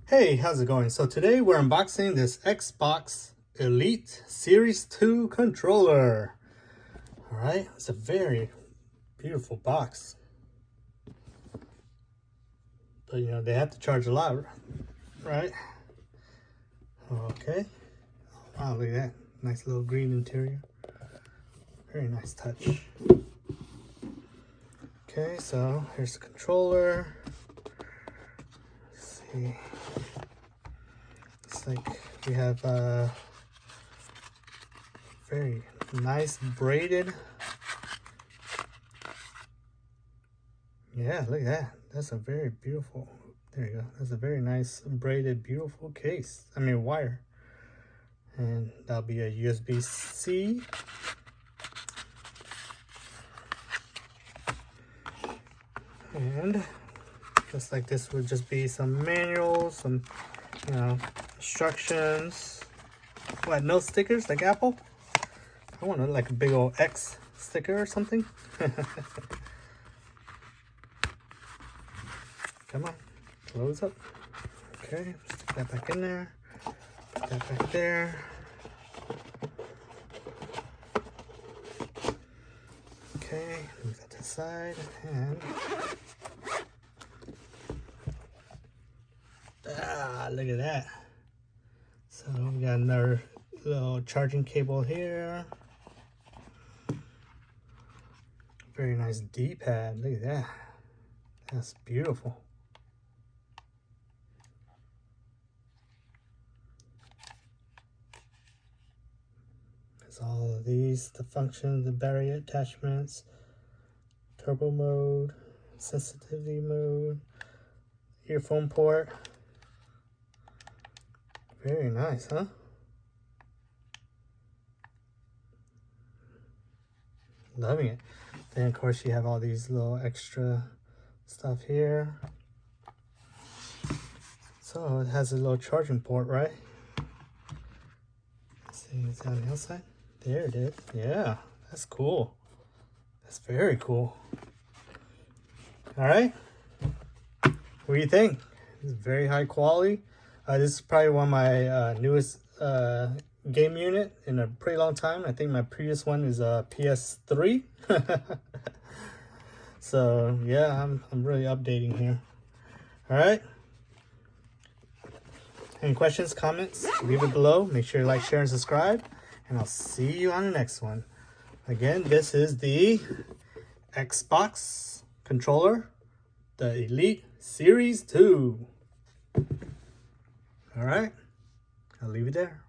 Hey, how's it going? So today we're unboxing this Xbox Elite Series 2 controller. Alright, it's a very beautiful box. But you know, they have to charge a lot, right? Okay. Wow, look at that. Nice little green interior. Very nice touch. Okay, so here's the controller. Let's see. It's like we have a very nice braided. Yeah, look at that. That's a very beautiful. There you go. That's a very nice braided, beautiful case. I mean, wire. And that'll be a USB-C. And just like this would just be some manuals, some, you know, instructions. What, no stickers like Apple? I want like a big old X sticker or something. Come on, close up. Okay, stick that back in there. Put that back there. Okay, move that to the side and look at that. So we got another little charging cable here. Very nice D-pad. Look at that. That's beautiful. There's all of these, the functions, the battery attachments, turbo mode, sensitivity mode, earphone port. Very nice, huh? Loving it. Then of course you have all these little extra stuff here. So it has a little charging port, right? Let's see, is that on the outside? There it is. Yeah, that's cool. That's very cool. All right. What do you think? It's very high quality. This is probably one of my newest game unit in a pretty long time. I think my previous one is a PS3. So yeah, I'm really updating here. All right. Any questions, comments, leave it below. Make sure you like, share, and subscribe. And I'll see you on the next one. Again, this is the Xbox controller, the Elite Series 2. All right, I'll leave it there.